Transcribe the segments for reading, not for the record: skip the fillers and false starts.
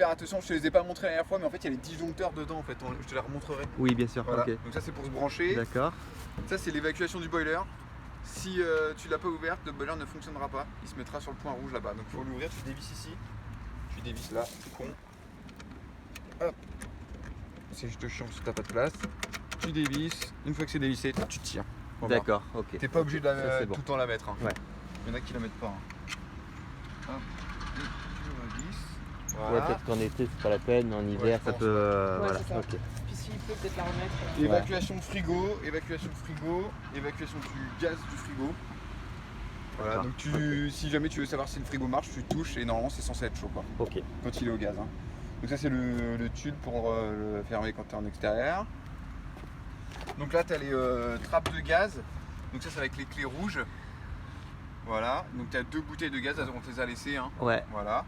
faire attention, je te les ai pas montrés la dernière fois, mais en fait il y a les disjoncteurs dedans en fait, je te les remontrerai. Oui, bien sûr. Voilà. Ok. Donc ça c'est pour se brancher. D'accord. Ça c'est l'évacuation du boiler. Si tu l'as pas ouverte, le boiler ne fonctionnera pas. Il se mettra sur le point rouge là-bas. Donc il faut l'ouvrir, tu dévisses ici. Tu dévisses là, tout con. Hop. C'est juste chiant si t'as pas de place. Tu dévisses. Une fois que c'est dévissé, tu tires. Voilà. D'accord, ok. T'es pas obligé de la, Ça, c'est bon. tout le temps la mettre. Hein. Ouais. Il y en a qui la mettent pas. Hein. Hop. Et tu revisses. Ouais, Voilà. peut-être qu'en été c'est pas la peine, en hiver je ça pense, peut. Ouais, Voilà, c'est ça. ok. Puis s'il peut peut-être la remettre. Évacuation de frigo, évacuation du gaz du frigo. Voilà, D'accord. donc si jamais tu veux savoir si le frigo marche, tu touches et normalement c'est censé être chaud quoi, Ok. quand il est au gaz. Hein. Donc ça c'est le tube pour le fermer quand tu es en extérieur. Donc là tu as les trappes de gaz, donc ça c'est avec les clés rouges. Voilà, donc tu as 2 bouteilles de gaz, on te les a laissées. Hein. Ouais. Voilà.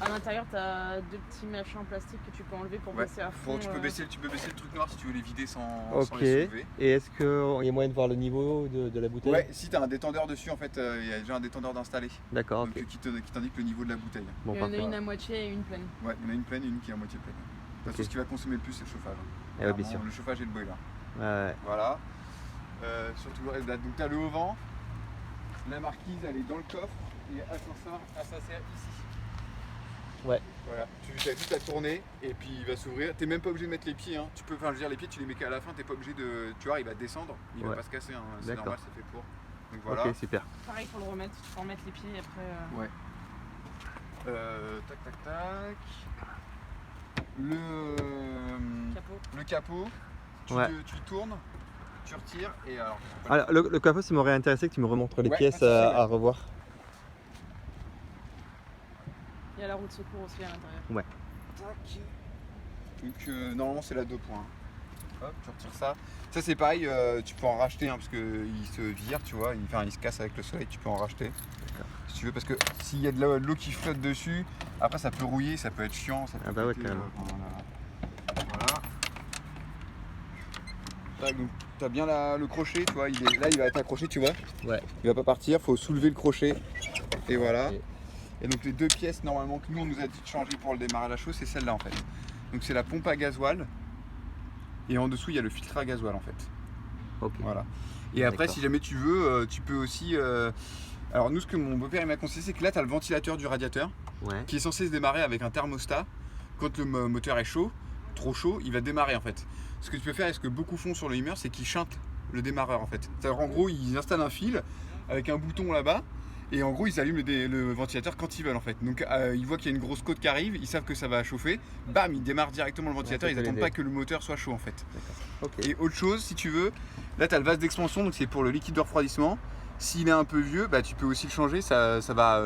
À l'intérieur, tu as 2 petits machins en plastique que tu peux enlever pour Ouais. baisser à fond. Tu peux baisser le truc noir si tu veux les vider sans Ok. les soulever. Et est-ce qu'il y a moyen de voir le niveau de la bouteille? Ouais, si tu as un détendeur dessus en fait, il y a déjà un détendeur d'installer. D'accord, Donc, ok. qui t'indique le niveau de la bouteille. Bon, Il y en a parfait. une à moitié et une pleine. Ouais, il y en a une pleine et une qui est à moitié pleine. De toute façon, Ok. ce qui va consommer le plus, c'est le chauffage. Eh ouais, bien Vraiment, sûr. Le chauffage et le boiler. Ouais. Voilà. Surtout le reste de la- donc tu as le haut-vent. La marquise, elle est dans le coffre. Et elle s'insère ici. Ouais. Voilà. Tu as juste à tourner et puis il va s'ouvrir. Tu n'es même pas obligé de mettre les pieds. Hein. Tu peux, enfin, je veux dire, les pieds, tu les mets qu'à la fin. Tu n'es pas obligé de. Tu vois, il va descendre. Il va Ouais. pas se casser. Hein. C'est D'accord. normal, c'est fait pour. Donc voilà. Ok, super. Pareil pour le remettre, tu peux remettre les pieds et après. Ouais. Tac, tac, tac. Le Capot. le capot, Ouais. tu tournes, tu retires et alors. Alors, le capot, ça m'aurait intéressé que tu me remontres les Ouais, pièces pas de souci, à revoir. Il y a la roue de secours aussi à l'intérieur. Ouais. Tac. Donc normalement c'est la 2 points. Hop, tu retires ça. Ça c'est pareil, tu peux en racheter hein, parce qu'il se vire, tu vois, il se casse avec le soleil, tu peux en racheter. Si tu veux, parce que s'il y a de l'eau qui flotte dessus, après ça peut rouiller, ça peut être chiant. Ça peut Ah bah ouais, péter, carrément. voilà. Tac, donc tu as bien le crochet, tu vois, là il va être accroché, tu vois. Ouais. Il va pas partir, faut soulever le crochet. Et voilà. Ok. Et donc les 2 pièces normalement que nous on nous a dit de changer pour le démarrage à chaud, c'est celle-là en fait. Donc c'est la pompe à gasoil. Et en dessous il y a le filtre à gasoil en fait. Ok. Voilà. Et après D'accord. si jamais tu veux, tu peux aussi. Alors nous ce que mon beau-père il m'a conseillé, c'est que là tu as le ventilateur du radiateur Ouais. qui est censé se démarrer avec un thermostat. Quand le moteur est chaud, trop chaud, il va démarrer en fait. Ce que tu peux faire et ce que beaucoup font sur le Hummer, c'est qu'ils chantent le démarreur en fait. C'est-à-dire en gros ils installent un fil avec un bouton là-bas. Et en gros, ils allument le ventilateur quand ils veulent en fait. Donc, ils voient qu'il y a une grosse côte qui arrive, ils savent que ça va chauffer. Bam, ils démarrent directement le ventilateur. Ouais, Ils c'est n'attendent l'idée. pas que le moteur soit chaud en fait. Ok. Et autre chose, si tu veux, là, tu as le vase d'expansion, donc c'est pour le liquide de refroidissement. S'il est un peu vieux, bah, tu peux aussi le changer. Ça va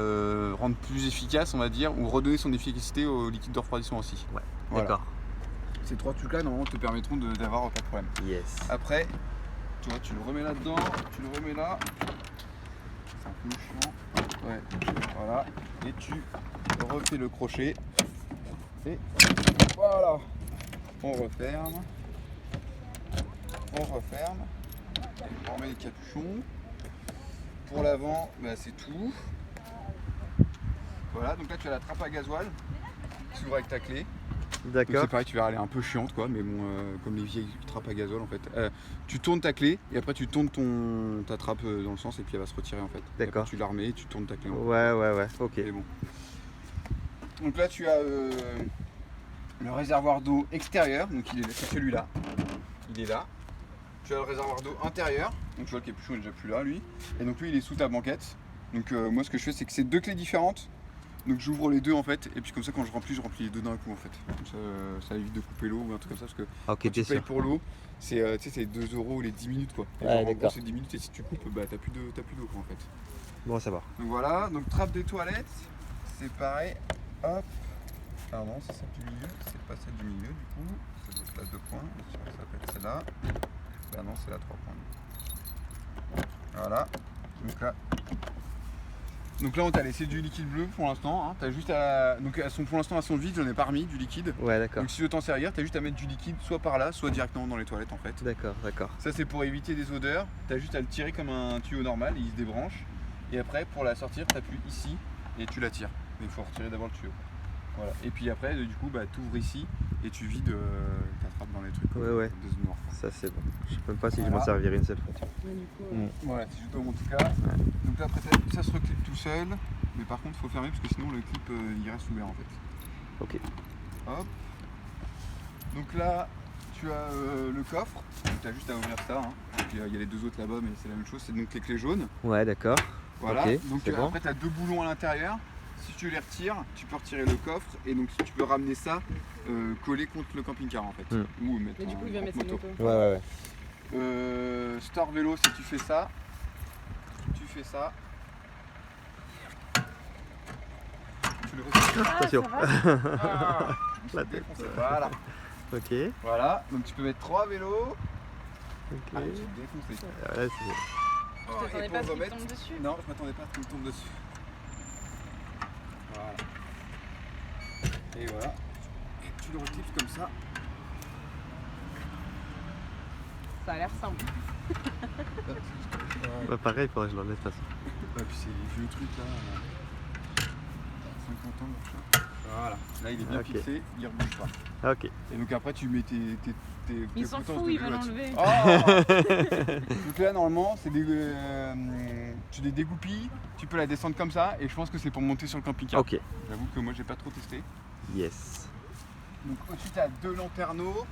rendre plus efficace, on va dire, ou redonner son efficacité au liquide de refroidissement aussi. Ouais. Voilà. D'accord. Ces 3 trucs-là, normalement, te permettront d'avoir pas de problème. Yes. Après, tu vois, tu le remets là-dedans, tu le remets là. C'est un peu chiant. Ouais, voilà. Et tu refais le crochet. Et voilà. On referme. On referme. On remet les capuchons. Pour l'avant, bah, c'est tout. Voilà, donc là tu as la trappe à gasoil qui s'ouvre avec ta clé. Donc D'accord. c'est pareil, tu verras, elle est un peu chiante quoi, mais bon, comme les vieilles trappes à gasoil en fait. Tu tournes ta clé et après tu tournes ta trappe dans le sens et puis elle va se retirer en fait. Et D'accord. après, tu la remets et tu tournes ta clé en haut. Ouais, ok. Et bon. Donc là tu as le réservoir d'eau extérieur, donc c'est celui-là. Il est là. Tu as le réservoir d'eau intérieur, donc tu vois le capuchon est déjà plus là lui. Et donc lui il est sous ta banquette. Donc moi ce que je fais c'est que c'est 2 clés différentes. Donc j'ouvre les 2 en fait, et puis comme ça quand je remplis les 2 d'un coup en fait. Comme ça évite de couper l'eau ou un truc comme ça parce que Ok, quand bien tu payes sûr. pour l'eau, c'est 2 € les 10 minutes quoi. Et Ouais, genre, en gros d'accord. c'est 10 minutes et si tu coupes, bah t'as plus d'eau quoi en fait. Bon à savoir. Donc voilà, donc trappe des toilettes, c'est pareil. Hop. Pardon, c'est celle du milieu, c'est pas celle du milieu du coup. Ça doit être la 2 points, ça peut être celle-là. Bah non, c'est la 3 points. Voilà. Donc là on t'a laissé du liquide bleu pour l'instant. Hein. T'as juste à. Donc pour l'instant elles sont vides, j'en ai pas remis du liquide. Ouais, d'accord. Donc si tu veux t'en servir, t'as juste à mettre du liquide soit par là, soit directement dans les toilettes en fait. D'accord. Ça c'est pour éviter des odeurs. T'as juste à le tirer comme un tuyau normal, il se débranche. Et après pour la sortir, t'appuies ici et tu la tires. Mais il faut retirer d'abord le tuyau. Voilà. Et puis après, du coup, tu ouvres ici et tu vides ta frappe dans les trucs Ouais. de zone noire. Ça c'est bon. Je sais même pas si je Voilà. m'en servirai une seule fois. Mais du coup, Voilà, c'est juste en tout cas. Donc là, après, ça se reclipe tout seul. Mais par contre, il faut fermer parce que sinon le clip il reste ouvert en fait. Ok. Hop. Donc là, tu as le coffre. Tu as juste à ouvrir ça. Hein. Il y a les deux autres là-bas, mais c'est la même chose. C'est donc les clés jaunes. Ouais, d'accord. Voilà. Ok, Donc c'est bon. après, tu as deux boulons à l'intérieur. Si tu les retires, tu peux retirer le coffre et donc tu peux ramener ça collé contre le camping-car en fait. Ou mettre mais du coup, il va en mettre sa moto. moto. Ouais. Store vélo, si tu fais ça, tu fais ça. Tu le retires. Ah, Attention. ça va. Ah, La je t'ai tête. défoncé. Voilà. Ok. Voilà. Donc tu peux mettre 3 vélos. Ok. Ah, je t'ai défoncé. Voilà, c'est... Je t'attendais Et pas à pour ce qu'il remettre- tombe dessus. Non, je m'attendais pas à ce qu'il me tombe dessus. Voilà. Et voilà. Et tu le retires comme ça. Ça a l'air simple. Bah, pareil, il faudrait que je l'enlève de toute façon. Et puis c'est les vieux trucs là. 50 ans machin. Voilà. Là il est bien Ok. fixé, il rebouge pas. Ah, ok. Et donc après tu mets tes Il s'en potences fout, de il va vélo l'enlever. là-dessus. Oh donc là normalement c'est des, tu les dégoupilles, tu peux la descendre comme ça et je pense que c'est pour monter sur le camping-car. Ok. J'avoue que moi j'ai pas trop testé. Yes. Donc au-dessus tu as deux lanterneaux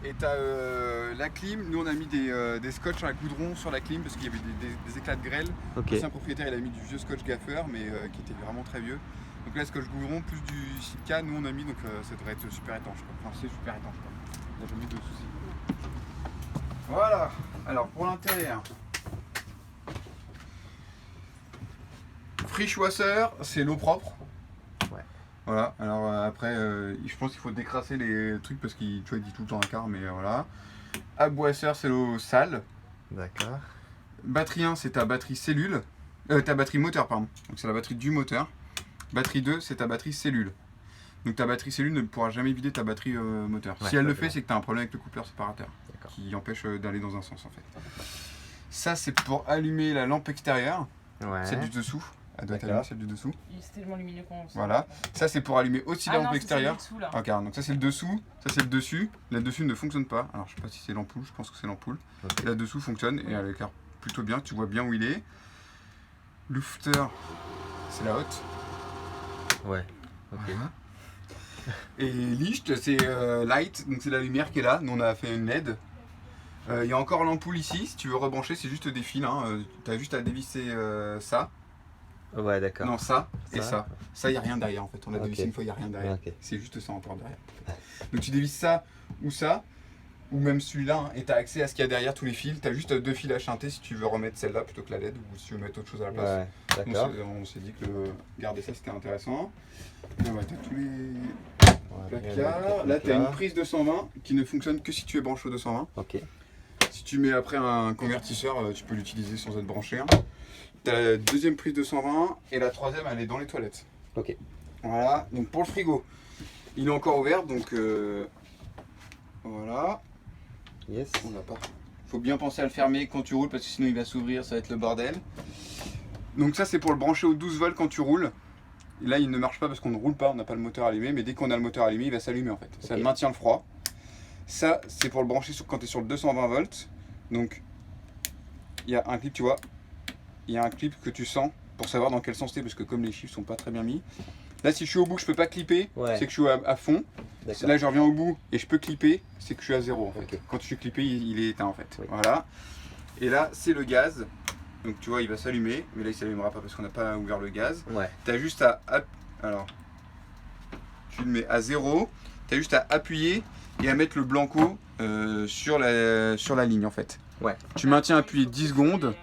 et tu as la clim. Nous on a mis des scotch à goudron sur la clim parce qu'il y avait des éclats de grêle. Ok. L'ancien propriétaire il a mis du vieux scotch gaffeur mais qui était vraiment très vieux. Donc là scotch goudron plus du Sitka, nous on a mis donc ça devrait être super étanche quoi. Enfin c'est super étanche quoi. Il n'y a jamais de soucis. Voilà. Alors pour l'intérieur. Friche washer, c'est l'eau propre. Ouais. Voilà, alors après, je pense qu'il faut décrasser les trucs parce qu'il tu vois, il dit tout le temps un quart, mais voilà. Abwasser, c'est l'eau sale. D'accord. Batterie 1, c'est ta batterie cellule. Ta batterie moteur, pardon. Donc c'est la batterie du moteur. Batterie 2, c'est ta batterie cellule. Donc ta batterie cellule ne pourra jamais vider ta batterie moteur. Ouais, Si elle le ok. fait, c'est que tu as un problème avec le coupleur séparateur D'accord. qui empêche d'aller dans un sens en fait. Ça, c'est pour allumer la lampe extérieure, Ouais. celle du dessous. Elle doit être D'accord. allumée, celle du dessous. C'est tellement lumineux qu'on s'en Voilà. rend pas. Ça, c'est pour allumer aussi la Ah non, lampe c'est extérieure. celui dessous là. Ok, donc ça c'est le dessous, ça c'est le dessus. La dessus ne fonctionne pas. Alors je sais pas si c'est l'ampoule, je pense que c'est l'ampoule. Ok. Et la dessous fonctionne et elle éclaire plutôt bien, tu vois bien où il est. Lufter, c'est la haute. Ouais. Ok. Voilà. Et Licht, c'est light, donc c'est la lumière qui est là. Nous on a fait une LED. Il y a encore l'ampoule ici, si tu veux rebrancher, c'est juste des fils. Tu as juste à dévisser ça. Ouais, d'accord. Non, ça et Ça. ça. Ça, il n'y a rien derrière en fait. On a Ok. dévissé une fois, il n'y a rien derrière. Ok. C'est juste ça encore derrière. Donc tu dévisses ça, ou même celui-là, hein, et tu as accès à ce qu'il y a derrière tous les fils. Tu as juste deux fils à chanter si tu veux remettre celle-là plutôt que la LED ou si tu veux mettre autre chose à la place. Ouais, d'accord. On s'est dit que garder ça c'était intéressant. Et ouais, tu as tous les Ouais, placards. Là, tu as une prise 220 qui ne fonctionne que si tu es branché au 220. Ok. Si tu mets après un convertisseur, tu peux l'utiliser sans être branché. Tu as la deuxième prise 220 et la troisième elle est dans les toilettes. Ok. Voilà, donc pour le frigo, il est encore ouvert donc voilà. Yes. On l'a pas. Faut bien penser à le fermer quand tu roules parce que sinon il va s'ouvrir, ça va être le bordel. Donc ça c'est pour le brancher au 12 volts quand tu roules. Et là il ne marche pas parce qu'on ne roule pas, on n'a pas le moteur allumé, mais dès qu'on a le moteur allumé il va s'allumer en fait. Ça Ok. maintient le froid. Ça c'est pour le brancher quand tu es sur le 220 volts. Donc il y a un clip, tu vois, il y a un clip que tu sens pour savoir dans quel sens tu es parce que comme les chiffres sont pas très bien mis. Là si je suis au bout je peux pas clipper, Ouais. c'est que je suis à fond. D'accord. Là je reviens au bout et je peux clipper, c'est que je suis à 0 en fait. Ok. Quand je suis clippé il est éteint en fait. Oui. Voilà. Et là c'est le gaz. Donc tu vois il va s'allumer, mais là il s'allumera pas parce qu'on n'a pas ouvert le gaz. Ouais. Tu as juste à alors tu le mets à 0, tu as juste à appuyer et à mettre le blanco sur la ligne en fait. Ouais. Tu maintiens appuyé 10 secondes.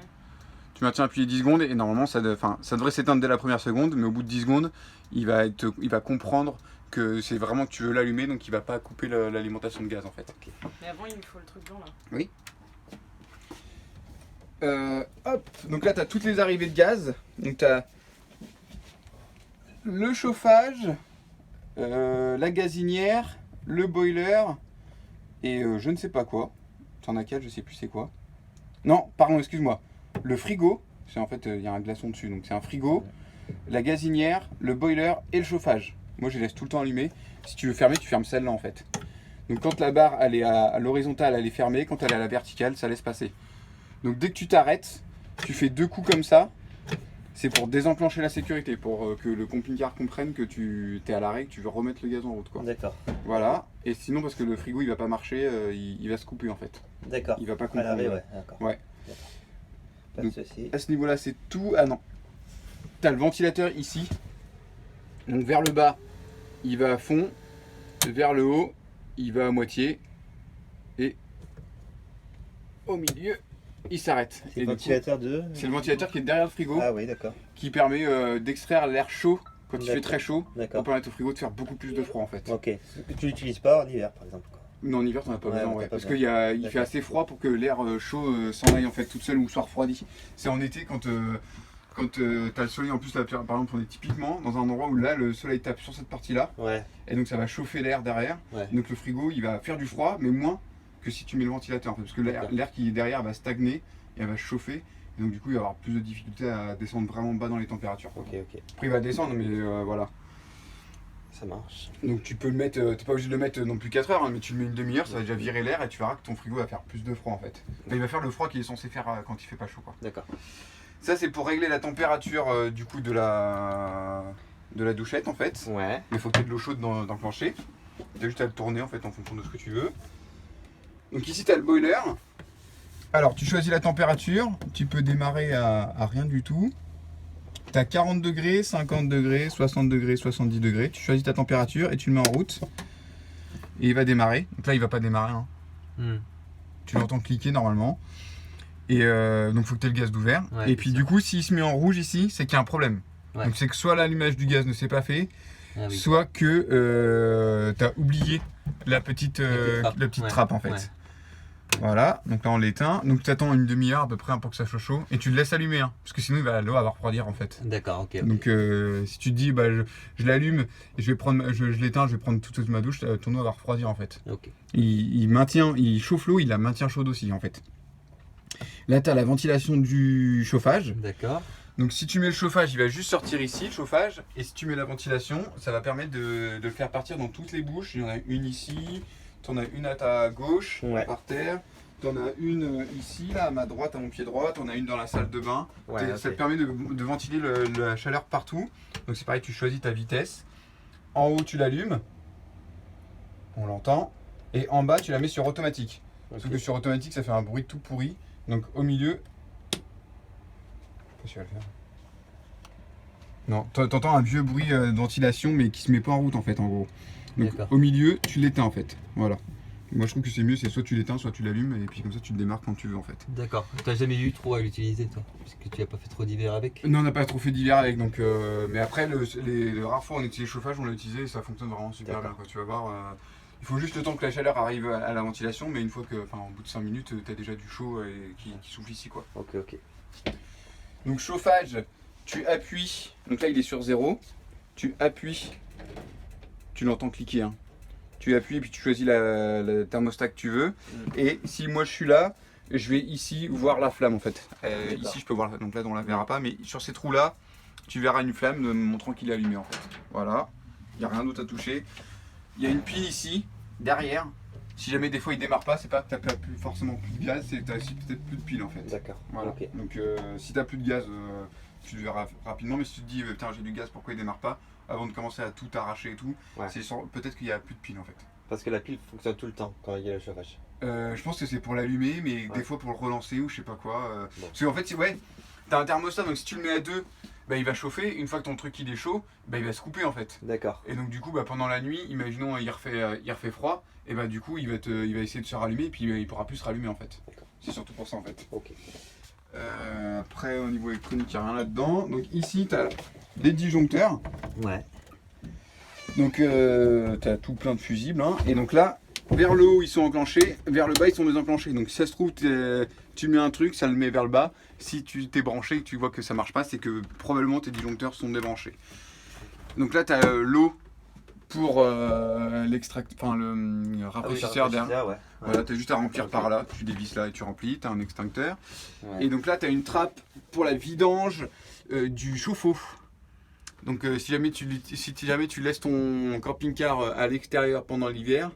Tu maintiens appuyé 10 secondes et normalement ça devrait s'éteindre dès la première seconde, mais au bout de 10 secondes, il va comprendre que c'est vraiment que tu veux l'allumer, donc il va pas couper l'alimentation de gaz en fait. Mais avant, il me faut le truc blanc là. Oui. Hop, donc là tu as toutes les arrivées de gaz. Donc tu as le chauffage, la gazinière, le boiler et je ne sais pas quoi. Tu en as 4, je sais plus c'est quoi. Non, pardon, excuse-moi. Le frigo, c'est en fait il y a un glaçon dessus, donc c'est un frigo, la gazinière, le boiler et le chauffage. Moi je les laisse tout le temps allumées. Si tu veux fermer, tu fermes celle-là en fait. Donc quand la barre elle est à l'horizontale, elle est fermée. Quand elle est à la verticale, ça laisse passer. Donc dès que tu t'arrêtes, tu fais 2 coups comme ça. C'est pour désenclencher la sécurité, pour que le camping-car comprenne que tu es à l'arrêt, que tu veux remettre le gaz en route, quoi. D'accord. Voilà. Et sinon, parce que le frigo il va pas marcher, il va se couper en fait. D'accord. Il va pas À comprendre. l'arrêt, ouais. D'accord. Ouais. D'accord. Pas de Donc, souci. À ce niveau-là, c'est tout. Ah non. Tu as le ventilateur ici. Donc vers le bas, il va à fond. Vers le haut, il va à moitié. Et au milieu, il s'arrête. C'est Et le du coup, ventilateur de. c'est le ventilateur qui est derrière le frigo, Ah oui, d'accord. qui permet d'extraire l'air chaud quand il fait D'accord. très chaud, pour D'accord. permettre au frigo de faire beaucoup plus de froid en fait. Ok. Tu l'utilises pas en hiver, par exemple, quoi. Non, en hiver, t'en as pas Ouais, besoin, t'as ouais, pas parce besoin. qu'il fait D'accord. assez froid pour que l'air chaud s'en aille en fait toute seule ou soit refroidi. C'est en été quand t'as le soleil, en plus là, par exemple, on est typiquement dans un endroit où là le soleil tape sur cette partie-là, Ouais. et donc ça va chauffer l'air derrière. Ouais. Donc le frigo il va faire du froid, mais moins que si tu mets le ventilateur en fait, parce que D'accord. l'air qui est derrière va stagner et elle va chauffer. Et donc du coup il va y avoir plus de difficultés à descendre vraiment bas dans les températures. Ok, ok. Après il va descendre, mais voilà. Ça marche. Donc tu peux le mettre, t'es pas obligé de le mettre non plus 4 heures, hein, mais tu le mets une demi-heure, ça va déjà virer l'air et tu verras que ton frigo va faire plus de froid en fait. Enfin, il va faire le froid qu'il est censé faire quand il fait pas chaud, quoi. D'accord. Ça c'est pour régler la température du coup de la douchette en fait. Ouais. Mais il faut que tu aies de l'eau chaude dans le plancher. Tu as juste à le tourner en fait en fonction de ce que tu veux. Donc ici tu as le boiler. Alors tu choisis la température, tu peux démarrer à rien du tout. Tu as 40 degrés, 50 degrés, 60 degrés, 70 degrés. Tu choisis ta température et tu le mets en route. Et il va démarrer. Donc là il va pas démarrer, hein. Tu l'entends cliquer normalement. Et donc il faut que tu aies le gaz d'ouvert. Ouais, et puis c'est du ça. coup s'il se met en rouge ici, c'est qu'il y a un problème. Ouais. Donc c'est que soit l'allumage du gaz ne s'est pas fait, Ah oui. soit que tu as oublié la petite Ouais, trappe en fait. ouais. Voilà, donc là on l'éteint. Donc tu attends une demi-heure à peu près, hein, pour que ça soit chaud. Et tu le laisses allumer, hein, parce que sinon l'eau va refroidir en fait. D'accord, ok. Donc si tu te dis bah, je l'allume, et je l'éteins, je vais prendre toute ma douche, ton eau va refroidir en fait. Ok. Il chauffe l'eau, il la maintient chaude aussi en fait. Là tu as la ventilation du chauffage. D'accord. Donc si tu mets le chauffage, il va juste sortir ici, le chauffage. Et si tu mets la ventilation, ça va permettre de le faire partir dans toutes les bouches. Il y en a une ici, tu en as une à ta gauche, Ouais. par terre. Tu en as une ici, là, à ma droite, à mon pied droit. Tu en as une dans la salle de bain. Ouais, Ça ok. te permet de ventiler la chaleur partout. Donc c'est pareil, tu choisis ta vitesse. En haut, tu l'allumes. On l'entend. Et en bas, tu la mets sur automatique. Ok. Sauf que sur automatique, ça fait un bruit tout pourri. Donc au milieu... Je sais pas si tu vas le faire. Non, t'entends un vieux bruit de ventilation, mais qui se met pas en route en fait, en gros. Donc D'accord. au milieu, tu l'éteins en fait. Voilà. Moi je trouve que c'est mieux, c'est soit tu l'éteins, soit tu l'allumes, et puis comme ça tu le démarres quand tu veux en fait. D'accord. T'as jamais eu trop à l'utiliser, toi? Parce que tu n'as pas fait trop d'hiver avec? Non, on n'a pas trop fait d'hiver avec, donc mais après les rares fois où on a utilisé le chauffage, on l'a utilisé et ça fonctionne vraiment super bien, D'accord. quoi. Tu vas voir, il faut juste le temps que la chaleur arrive à la ventilation, mais une fois que, enfin, au bout de 5 minutes, tu as déjà du chaud qui souffle ici, quoi. Ok, ok. Donc chauffage, tu appuies, donc là il est sur 0, tu appuies, tu l'entends cliquer, hein. Tu appuies et puis tu choisis la thermostat que tu veux. Et si moi je suis là, je vais ici voir la flamme en fait. Ici je peux voir, donc là on la verra pas, mais sur ces trous là, tu verras une flamme me montrant qu'il est allumé en fait. Voilà, il n'y a rien d'autre à toucher. Il y a une pile ici, derrière. Si jamais des fois il démarre pas, c'est pas que tu n'as plus forcément plus de gaz, c'est que tu as aussi peut-être plus de pile en fait. D'accord. Voilà. Ok. Donc si tu n'as plus de gaz, tu le verras rapidement, mais si tu te dis putain j'ai du gaz, pourquoi il démarre pas, avant de commencer à tout arracher et tout, Ouais. peut-être qu'il n'y a plus de pile en fait. Parce que la pile fonctionne tout le temps quand il y a le chauffage. Je pense que c'est pour l'allumer, mais Ouais. des fois pour le relancer ou je sais pas quoi. Bon. Parce qu'en fait, ouais, t'as un thermostat, donc si tu le mets à 2, bah, il va chauffer. Une fois que ton truc il est chaud, bah, il va se couper en fait. D'accord. Et donc du coup, bah, pendant la nuit, imaginons il refait froid, et bah du coup il va essayer de se rallumer, et puis il pourra plus se rallumer en fait. D'accord. C'est surtout pour ça en fait. Ok. Après au niveau électronique, il n'y a rien là-dedans. Donc ici, t'as des disjoncteurs. Ouais. Donc tu as tout plein de fusibles, hein. Et donc là, vers le haut ils sont enclenchés, vers le bas ils sont désenclenchés. Donc si ça se trouve tu mets un truc, ça le met vers le bas. Si tu t'es branché et que tu vois que ça marche pas, c'est que probablement tes disjoncteurs sont débranchés. Donc là tu as l'eau pour le rafraîchisseur d'air. Ouais. Voilà, tu as juste à remplir par là, tu dévisses là et tu remplis, tu as un extincteur. Ouais. Et donc là tu as une trappe pour la vidange du chauffe-eau. Donc si jamais tu laisses ton camping-car à l'extérieur pendant l'hiver,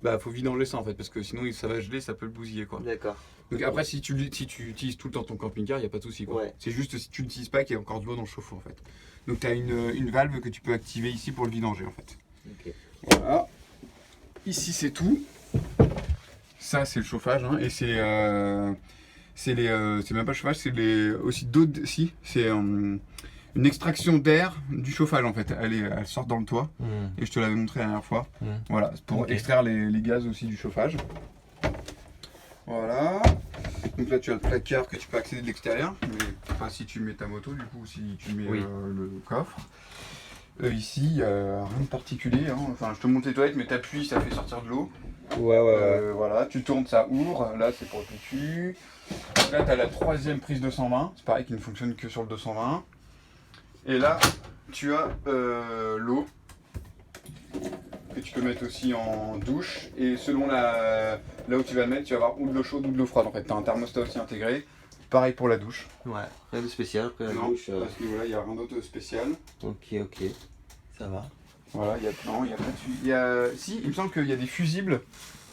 bah faut vidanger ça en fait, parce que sinon ça va geler, ça peut le bousiller quoi. D'accord. Donc après si tu utilises tout le temps ton camping-car, il n'y a pas de souci quoi. Ouais. C'est juste si tu l'utilises pas qu'il y a encore de l'eau dans le chauffe-eau en fait. Donc tu as une valve que tu peux activer ici pour le vidanger en fait. Ok. Voilà. Ici c'est tout. Ça c'est le chauffage hein, et c'est même pas le chauffage, c'est aussi d'autres. Si, c'est une extraction d'air du chauffage en fait. Elle sort dans le toit et je te l'avais montré la dernière fois. Voilà, c'est pour extraire les gaz aussi du chauffage. Voilà. Donc là tu as le placard que tu peux accéder de l'extérieur. Enfin si tu mets ta moto du coup, si tu mets le coffre. Ici, il n'y a rien de particulier. Hein. Enfin, je te montre les toilettes, mais t'appuies, ça fait sortir de l'eau. Ouais. Voilà, tu tournes, ça ouvre. Là, c'est pour le PQ. Là, tu as la troisième prise 220. C'est pareil, qui ne fonctionne que sur le 220. Et là, tu as l'eau que tu peux mettre aussi en douche. Et selon là où tu vas le mettre, tu vas avoir ou de l'eau chaude ou de l'eau froide. En fait, tu as un thermostat aussi intégré. Pareil pour la douche. Ouais, rien de spécial après la Non, douche. parce que voilà, il n'y a rien d'autre de spécial. Ok, ça va. Voilà, il y a pas de si, il me semble qu'il y a des fusibles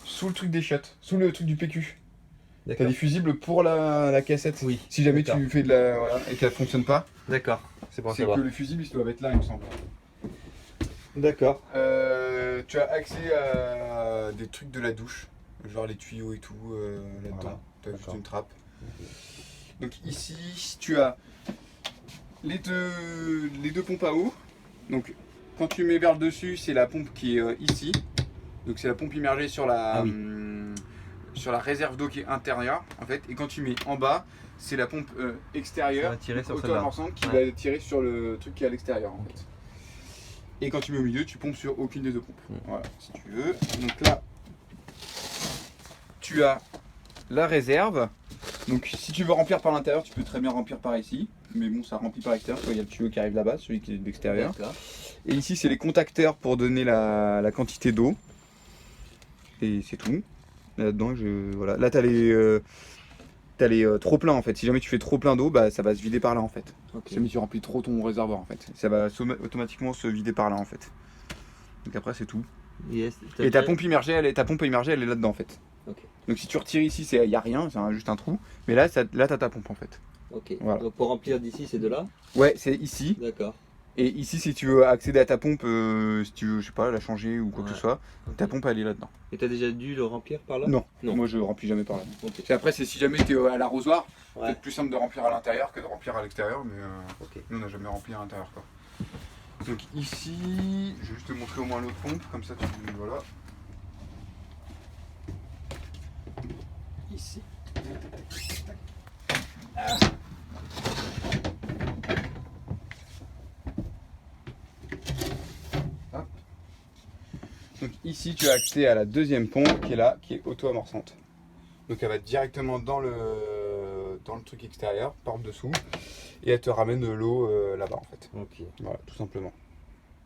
sous le truc des chiottes, sous le truc du PQ. T'as des fusibles pour la cassette. Oui. Si jamais tu fais de la voilà et qu'elle fonctionne pas. D'accord. C'est pour C'est que les fusibles ils doivent être là, il me semble. D'accord. Tu as accès à des trucs de la douche, genre les tuyaux et tout là-dedans. Voilà. Tu as juste une trappe. Donc ici, tu as les deux pompes à eau. Donc quand tu mets vers le dessus, c'est la pompe qui est ici. Donc c'est la pompe immergée sur la réserve d'eau qui est intérieure en fait. Et quand tu mets en bas, c'est la pompe extérieure, auto-amorçante qui va tirer sur le truc qui est à l'extérieur en fait. Et quand tu mets au milieu, tu pompes sur aucune des deux pompes. Voilà, si tu veux. Donc là, tu as la réserve. Donc si tu veux remplir par l'intérieur, tu peux très bien remplir par ici. Mais bon, ça remplit par l'extérieur. Il y a le tuyau qui arrive là-bas, celui qui est de l'extérieur. Et ici, c'est les contacteurs pour donner la quantité d'eau. Et c'est tout. Là-dedans, voilà. Là, tu as les trop pleins en fait. Si jamais tu fais trop plein d'eau, bah, ça va se vider par là en fait. Si jamais tu remplis trop ton réservoir en fait. Ça va automatiquement se vider par là en fait. Donc après, c'est tout. Yes, et ta pompe immergée, elle est là-dedans en fait. Okay. Donc si tu retires ici, il n'y a rien, c'est juste un trou. Mais là, tu as ta pompe en fait. Ok. Voilà. Donc pour remplir d'ici, c'est de là? Ouais, c'est ici. D'accord. Et ici, si tu veux accéder à ta pompe, si tu veux, je sais pas, la changer ou quoi que ce soit, ta pompe elle est là-dedans. Et tu as déjà dû le remplir par là? Non, moi je remplis jamais par là. Okay. Après, c'est si jamais tu es à l'arrosoir, c'est peut-être plus simple de remplir à l'intérieur que de remplir à l'extérieur, mais nous on n'a jamais rempli à l'intérieur quoi. Donc ici, je vais juste te montrer au moins l'autre pompe, comme ça tu voilà. Ici. Ah. Donc ici tu as accès à la deuxième pompe qui est là, qui est auto-amorçante. Donc elle va directement dans le truc extérieur, par dessous, et elle te ramène de l'eau là-bas en fait. Ok. Voilà, tout simplement.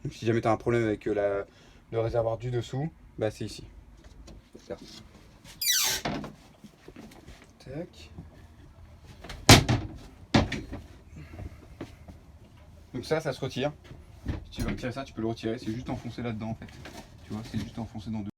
Donc si jamais tu as un problème avec le réservoir du dessous, bah c'est ici. Tac. Donc ça se retire. Si tu veux retirer ça, tu peux le retirer, c'est juste enfoncé là-dedans en fait. Tu vois, c'est juste enfoncé dans deux.